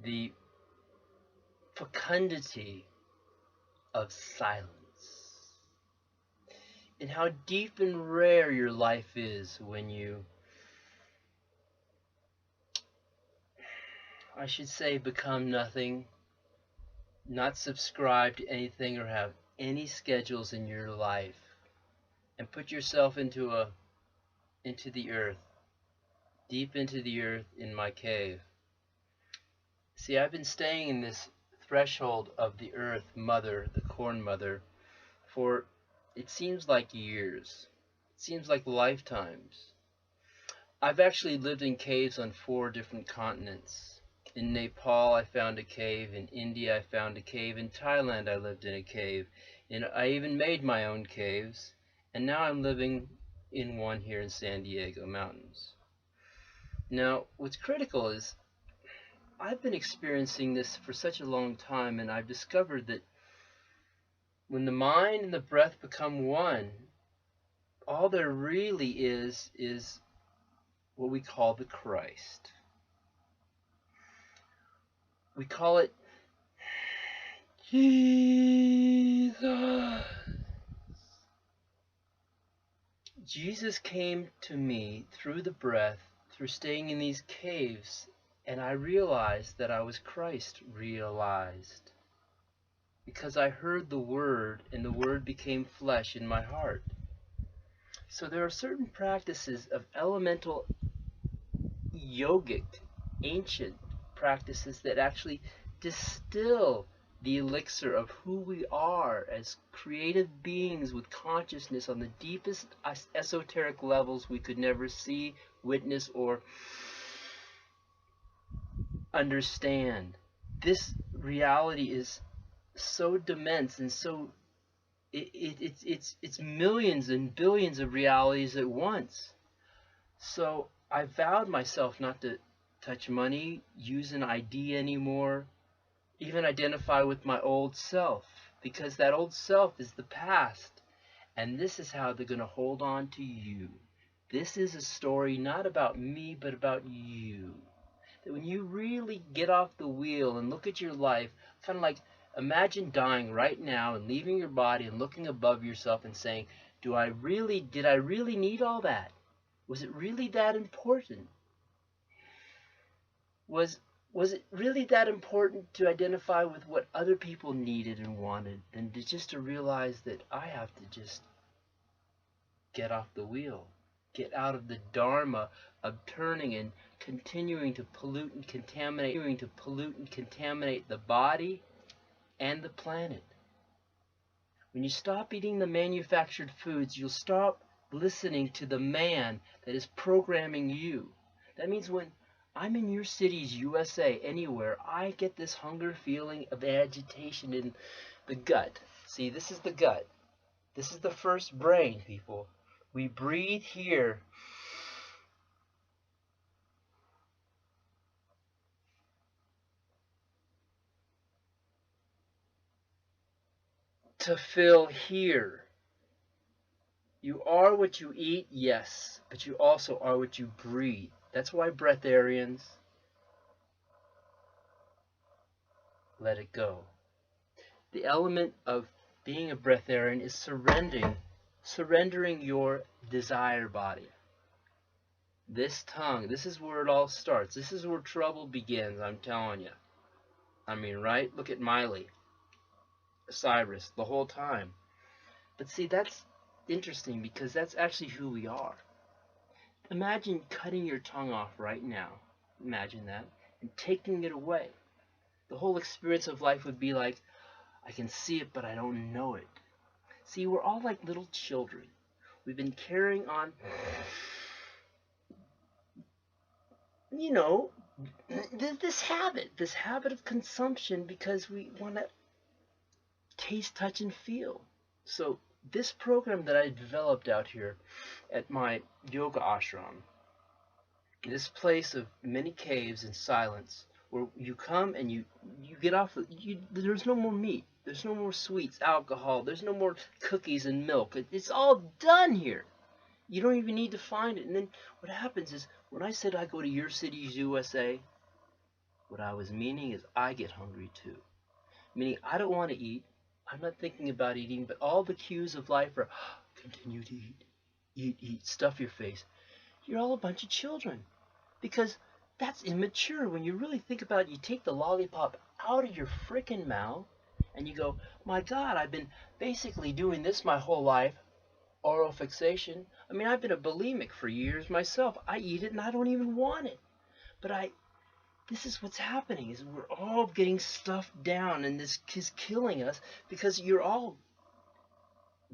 the fecundity of silence, and how deep and rare your life is when you, I should say, become nothing, not subscribe to anything or have any schedules in your life, and put yourself into the earth, deep into the earth in my cave. See, I've been staying in this threshold of the earth mother, the corn mother, for it seems like years. It seems like lifetimes. I've actually lived in caves on 4 different continents. In Nepal I found a cave, in India I found a cave, in Thailand I lived in a cave, and I even made my own caves, and now I'm living in one here in San Diego Mountains. Now, what's critical is I've been experiencing this for such a long time, and I've discovered that when the mind and the breath become one, all there really is what we call the Christ. We call it Jesus. Jesus came to me through the breath, through staying in these caves, and I realized that I was Christ realized. Because I heard the Word, and the Word became flesh in my heart. So there are certain practices of elemental yogic, ancient practices that actually distill the elixir of who we are as creative beings with consciousness on the deepest esoteric levels we could never see, witness, or understand. This reality is so immense and so it's millions and billions of realities at once. So I vowed myself not to touch money, use an ID anymore, even identify with my old self, because that old self is the past, and this is how they're going to hold on to you. This is a story not about me, but about you. That when you really get off the wheel and look at your life, kind of like imagine dying right now and leaving your body and looking above yourself and saying, did I really need all that? Was it really that important? Was it really that important to identify with what other people needed and wanted, than just to realize that I have to just get off the wheel, get out of the dharma of turning and continuing to pollute and contaminate the body and the planet. When you stop eating the manufactured foods, you'll stop listening to the man that is programming you. That means when I'm in your cities, USA, anywhere, I get this hunger feeling of agitation in the gut. See, this is the gut. This is the first brain, people. We breathe here. To fill here. You are what you eat, yes, but you also are what you breathe. That's why breatharians let it go. The element of being a breatharian is surrendering your desire body. This tongue, this is where it all starts. This is where trouble begins, I'm telling you. I mean, right? Look at Miley, Cyrus, the whole time. But see, that's interesting because that's actually who we are. Imagine cutting your tongue off right now. Imagine that. And taking it away. The whole experience of life would be like, I can see it, but I don't know it. See, we're all like little children. We've been carrying on, you know, this habit of consumption because we want to taste, touch, and feel. So this program that I developed out here at my yoga ashram, this place of many caves and silence, where you come and you get off, there's no more meat, there's no more sweets, alcohol, there's no more cookies and milk. It's all done here. You don't even need to find it. And then what happens is, when I said I go to your cities, USA, What I was meaning is I get hungry too. Meaning I don't want to eat. I'm not thinking about eating, but all the cues of life are continue to eat, eat, eat, stuff your face. You're all a bunch of children. Because that's immature. When you really think about it, you take the lollipop out of your frickin' mouth and you go, my God, I've been basically doing this my whole life. Oral fixation. I mean, I've been a bulimic for years myself. I eat it and I don't even want it. But this is what's happening, is we're all getting stuffed down, and this is killing us because you're all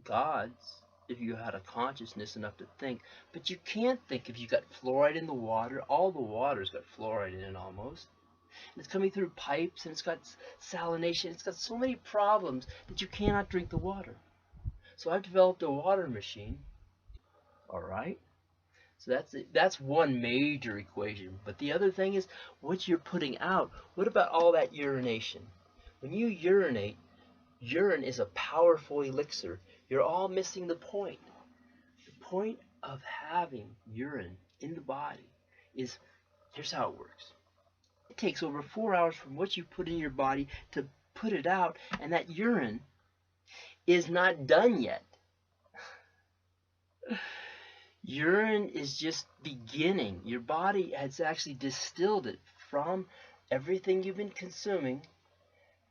gods if you had a consciousness enough to think, but you can't think if you got fluoride in the water. All the water's got fluoride in it almost. And it's coming through pipes, and it's got salination. It's got so many problems that you cannot drink the water. So I've developed a water machine. All right. So that's it. That's one major equation. But the other thing is what you're putting out. What about all that urination? When you urinate, urine is a powerful elixir. You're all missing the point. The point of having urine in the body is, here's how it works. It takes over 4 hours from what you put in your body to put it out, and that urine is not done yet. Urine is just beginning. Your body has actually distilled it from everything you've been consuming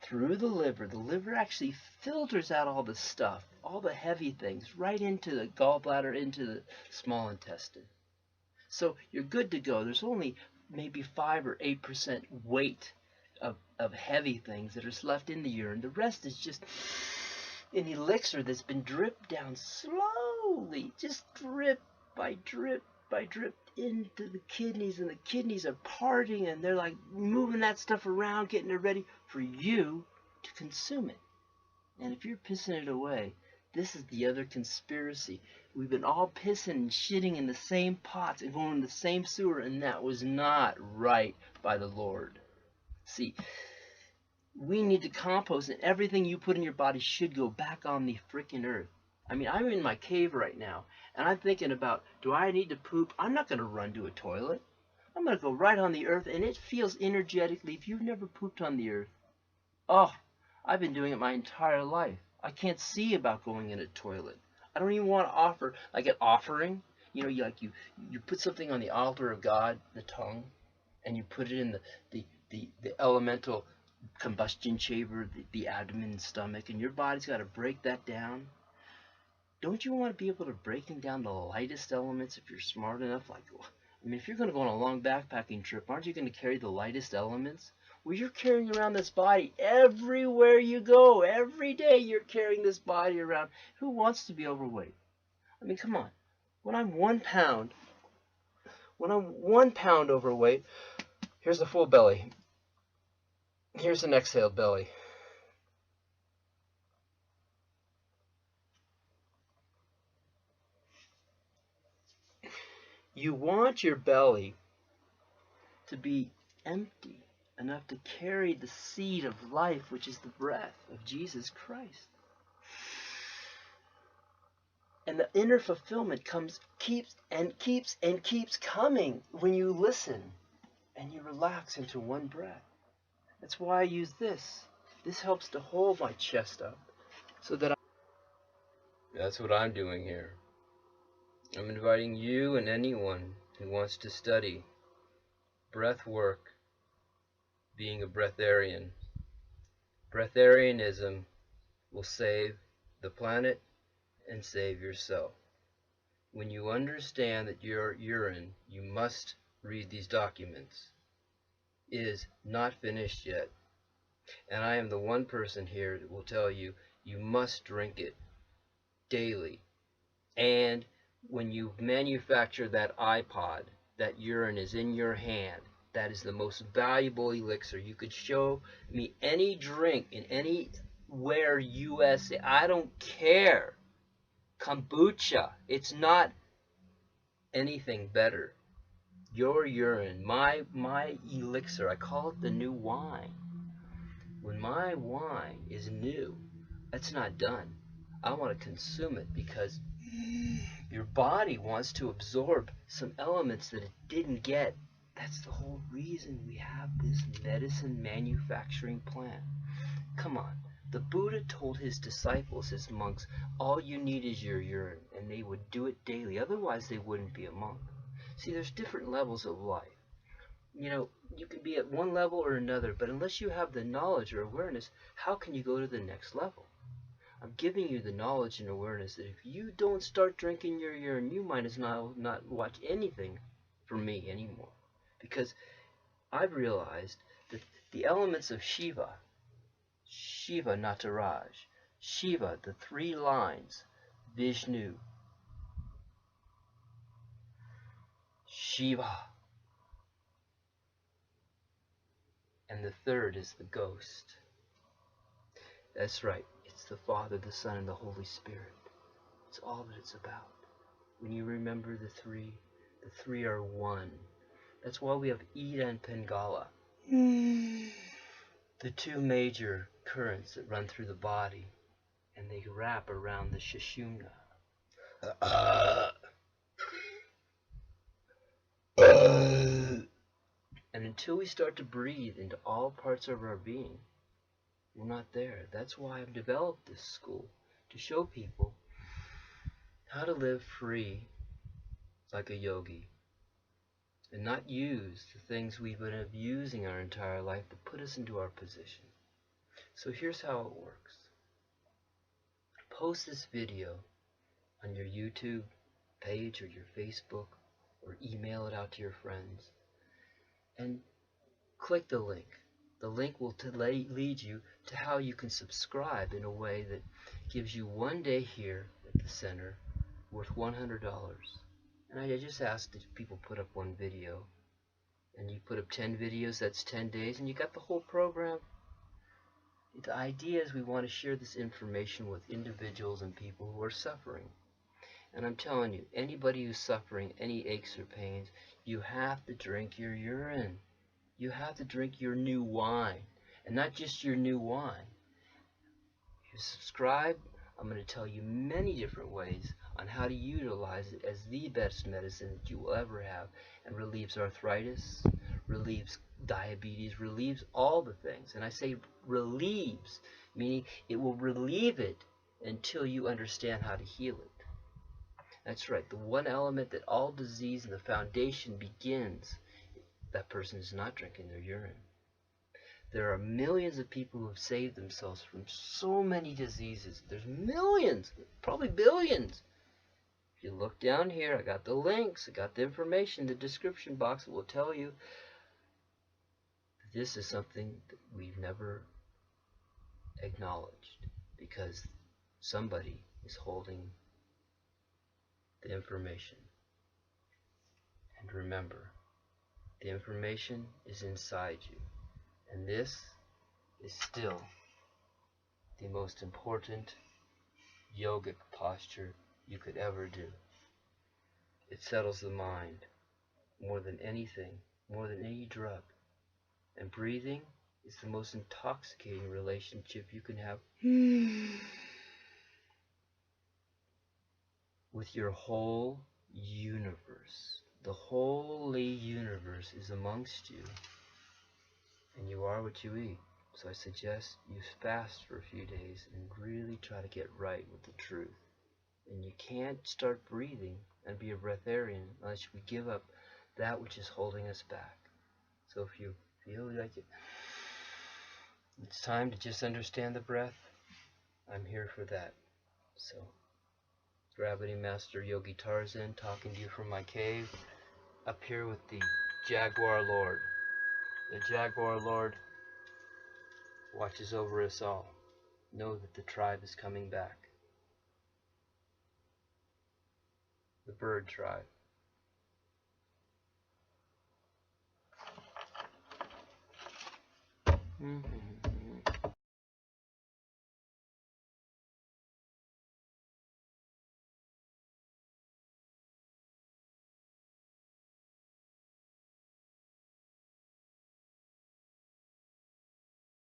through the liver. The liver actually filters out all the stuff, all the heavy things, right into the gallbladder, into the small intestine. So you're good to go. There's only maybe 5 or 8% weight of heavy things that are left in the urine. The rest is just an elixir that's been dripped down slowly, just drip by drip by drip into the kidneys, and the kidneys are parting, and they're like moving that stuff around, getting it ready for you to consume it. And if you're pissing it away, this is the other conspiracy. We've been all pissing and shitting in the same pots and going in the same sewer, and that was not right by the Lord. See, we need to compost, and everything you put in your body should go back on the freaking earth. I mean, I'm in my cave right now, and I'm thinking about, do I need to poop? I'm not going to run to a toilet. I'm going to go right on the earth, and it feels energetically. If you've never pooped on the earth, oh, I've been doing it my entire life. I can't see about going in a toilet. I don't even want to offer, like an offering. You know, you put something on the altar of God, the tongue, and you put it in the elemental combustion chamber, the abdomen and stomach, and your body's got to break that down. Don't you want to be able to breaking down the lightest elements if you're smart enough? Like, I mean, if you're going to go on a long backpacking trip, aren't you going to carry the lightest elements? Well, you're carrying around this body everywhere you go. Every day you're carrying this body around. Who wants to be overweight? I mean, come on. When I'm 1 pound overweight, here's the full belly. Here's an exhale belly. You want your belly to be empty enough to carry the seed of life, which is the breath of Jesus Christ. And the inner fulfillment keeps coming when you listen and you relax into one breath. That's why I use this. This helps to hold my chest up so that That's what I'm doing here. I'm inviting you and anyone who wants to study breath work, being a breatharian. Breatharianism will save the planet and save yourself. When you understand that your urine, you must read these documents, is not finished yet. And I am the one person here that will tell you, you must drink it daily. And when you manufacture that iPod, that urine is in your hand. That is the most valuable elixir. You could show me any drink in anywhere USA. I don't care. Kombucha. It's not anything better. Your urine, my elixir, I call it the new wine. When my wine is new, it's not done. I want to consume it because your body wants to absorb some elements that it didn't get That's the whole reason we have this medicine manufacturing plant. Come on. The Buddha told his disciples, his monks, all you need is your urine, and they would do it daily. Otherwise, they wouldn't be a monk. See, there's different levels of life. You know, you can be at one level or another, but unless you have the knowledge or awareness, how can you go to the next level? I'm giving you the knowledge and awareness that if you don't start drinking your urine, you might as well not watch anything from me anymore. Because I've realized that the elements of Shiva, Shiva Nataraj, Shiva, the three lines, Vishnu, Shiva, and the third is the ghost. That's right, it's the Father, the Son, and the Holy Spirit. It's all that it's about. When you remember the three are one. That's why we have Ida and Pingala, the two major currents that run through the body, and they wrap around the Sushumna. And until we start to breathe into all parts of our being, we're not there. That's why I've developed this school, to show people how to live free like a yogi and not use the things we've been abusing our entire life to put us into our position. So here's how it works. Post this video on your YouTube page or your Facebook, or email it out to your friends, and click the link. The link will lead you to how you can subscribe in a way that gives you one day here at the center worth $100. And I just asked that people put up one video, and you put up 10 videos, that's 10 days, and you got the whole program. The idea is we want to share this information with individuals and people who are suffering. And I'm telling you, anybody who's suffering any aches or pains, you have to drink your urine. You have to drink your new wine. And not just your new wine. If you subscribe, I'm going to tell you many different ways on how to utilize it as the best medicine that you will ever have, and relieves arthritis, relieves diabetes, relieves all the things. And I say relieves, meaning it will relieve it until you understand how to heal it. That's right, the one element that all disease and the foundation begins, that person is not drinking their urine. There are millions of people who have saved themselves from so many diseases. There's millions, probably billions. If you look down here, I got the links, I got the information, the description box that will tell you that this is something that we've never acknowledged, because somebody is holding the information. And remember, the information is inside you. And this is still the most important yogic posture you could ever do. It settles the mind more than anything, more than any drug. And breathing is the most intoxicating relationship you can have with your whole universe. The holy universe is amongst you, and you are what you eat. So I suggest you fast for a few days and really try to get right with the truth. And you can't start breathing and be a breatharian unless we give up that which is holding us back. So if you feel like it's time to just understand the breath, I'm here for that. So, Gravity Master Yogi Tarzan talking to you from my cave, up here with the Jaguar Lord. The Jaguar Lord watches over us all. Know that the tribe is coming back. The bird tribe. Mm-hmm.